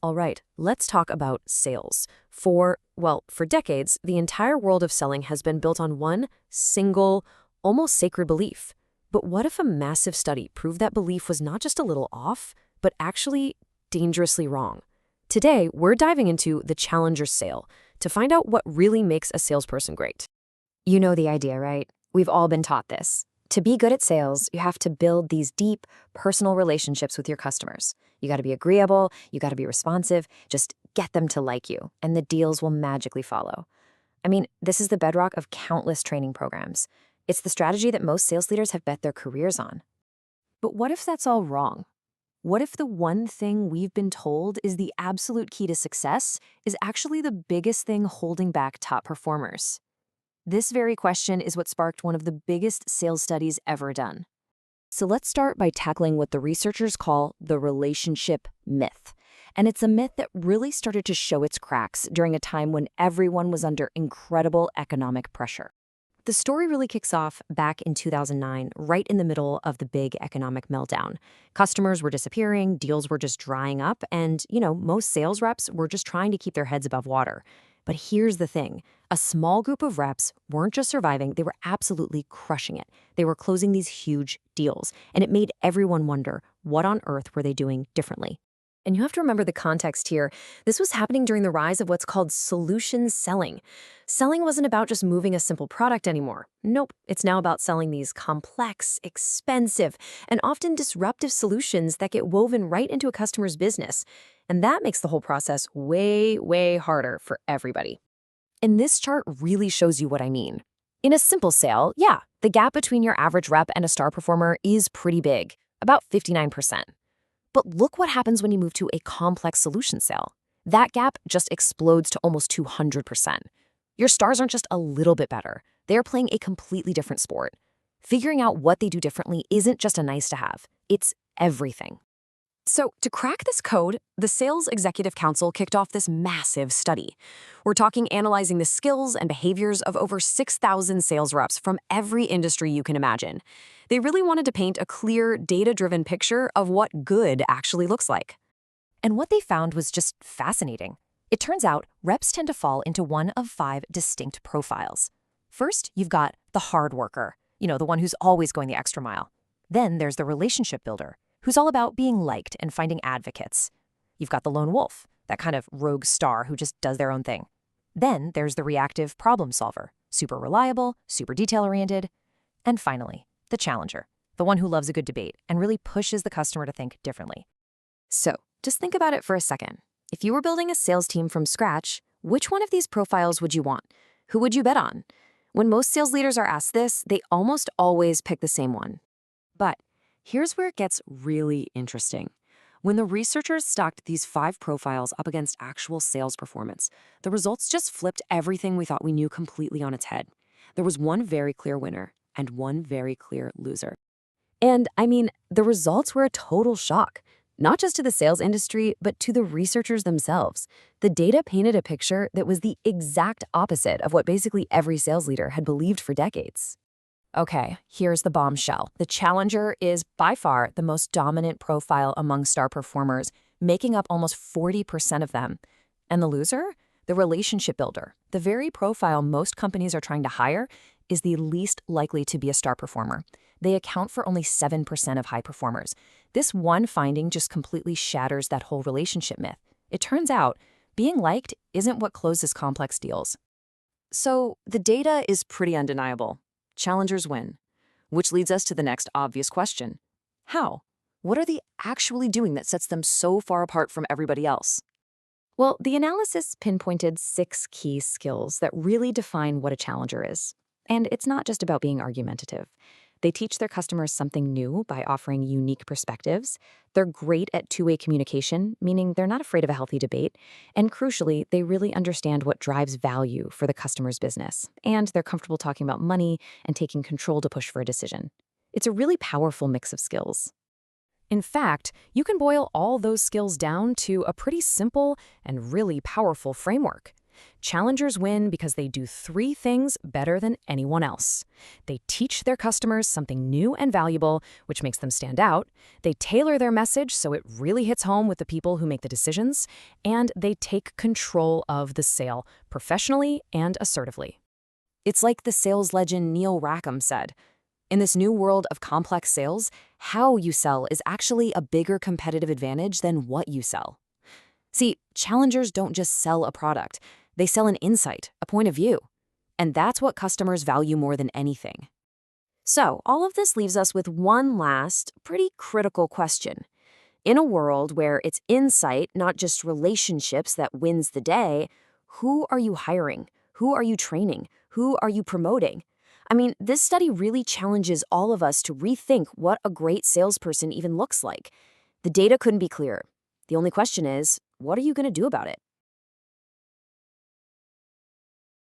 All right, let's talk about sales. For decades, the entire world of selling has been built on one single, almost sacred belief. But what if a massive study proved that belief was not just a little off, but actually dangerously wrong? Today, we're diving into the challenger sale to find out what really makes a salesperson great. You know the idea, right? We've all been taught this. To be good at sales, you have to build these deep, personal relationships with your customers. You got to be agreeable, you got to be responsive, just get them to like you, and the deals will magically follow. I mean, this is the bedrock of countless training programs. It's the strategy that most sales leaders have bet their careers on. But what if that's all wrong? What if the one thing we've been told is the absolute key to success is actually the biggest thing holding back top performers? This very question is what sparked one of the biggest sales studies ever done. So let's start by tackling what the researchers call the relationship myth. And it's a myth that really started to show its cracks during a time when everyone was under incredible economic pressure. The story really kicks off back in 2009, right in the middle of the big economic meltdown. Customers were disappearing, deals were just drying up, and, most sales reps were just trying to keep their heads above water. But here's the thing. A small group of reps weren't just surviving, they were absolutely crushing it. They were closing these huge deals, and it made everyone wonder, what on earth were they doing differently? And you have to remember the context here. This was happening during the rise of what's called solution selling. Selling wasn't about just moving a simple product anymore. Nope, it's now about selling these complex, expensive, and often disruptive solutions that get woven right into a customer's business. And that makes the whole process way, way harder for everybody. And this chart really shows you what I mean. In a simple sale, yeah, the gap between your average rep and a star performer is pretty big, about 59%. But look what happens when you move to a complex solution sale. That gap just explodes to almost 200%. Your stars aren't just a little bit better. They're playing a completely different sport. Figuring out what they do differently isn't just a nice to have. It's everything. So to crack this code, the Sales Executive Council kicked off this massive study. We're talking analyzing the skills and behaviors of over 6,000 sales reps from every industry you can imagine. They really wanted to paint a clear, data-driven picture of what good actually looks like. And what they found was just fascinating. It turns out reps tend to fall into one of 5 distinct profiles. First, you've got the hard worker, the one who's always going the extra mile. Then there's the relationship builder, who's all about being liked and finding advocates. You've got the lone wolf, that kind of rogue star who just does their own thing. Then there's the reactive problem solver, super reliable, super detail-oriented. And finally, the challenger, the one who loves a good debate and really pushes the customer to think differently. So just think about it for a second. If you were building a sales team from scratch, which one of these profiles would you want? Who would you bet on? When most sales leaders are asked this, they almost always pick the same one. But here's where it gets really interesting. When the researchers stacked these 5 profiles up against actual sales performance, the results just flipped everything we thought we knew completely on its head. There was one very clear winner and one very clear loser. And the results were a total shock, not just to the sales industry, but to the researchers themselves. The data painted a picture that was the exact opposite of what basically every sales leader had believed for decades. Okay, here's the bombshell. The challenger is by far the most dominant profile among star performers, making up almost 40% of them. And the loser? The relationship builder, the very profile most companies are trying to hire, is the least likely to be a star performer. They account for only 7% of high performers. This one finding just completely shatters that whole relationship myth. It turns out, being liked isn't what closes complex deals. So the data is pretty undeniable. Challengers win. Which leads us to the next obvious question. How? What are they actually doing that sets them so far apart from everybody else? Well, the analysis pinpointed 6 key skills that really define what a challenger is. And it's not just about being argumentative. They teach their customers something new by offering unique perspectives. They're great at two-way communication, meaning they're not afraid of a healthy debate. And crucially, they really understand what drives value for the customer's business. And they're comfortable talking about money and taking control to push for a decision. It's a really powerful mix of skills. In fact, you can boil all those skills down to a pretty simple and really powerful framework. Challengers win because they do three things better than anyone else. They teach their customers something new and valuable, which makes them stand out. They tailor their message so it really hits home with the people who make the decisions. And they take control of the sale, professionally and assertively. It's like the sales legend Neil Rackham said. In this new world of complex sales, how you sell is actually a bigger competitive advantage than what you sell. See, challengers don't just sell a product. They sell an insight, a point of view. And that's what customers value more than anything. So, all of this leaves us with one last, pretty critical question. In a world where it's insight, not just relationships, that wins the day, who are you hiring? Who are you training? Who are you promoting? I mean, this study really challenges all of us to rethink what a great salesperson even looks like. The data couldn't be clearer. The only question is, what are you going to do about it?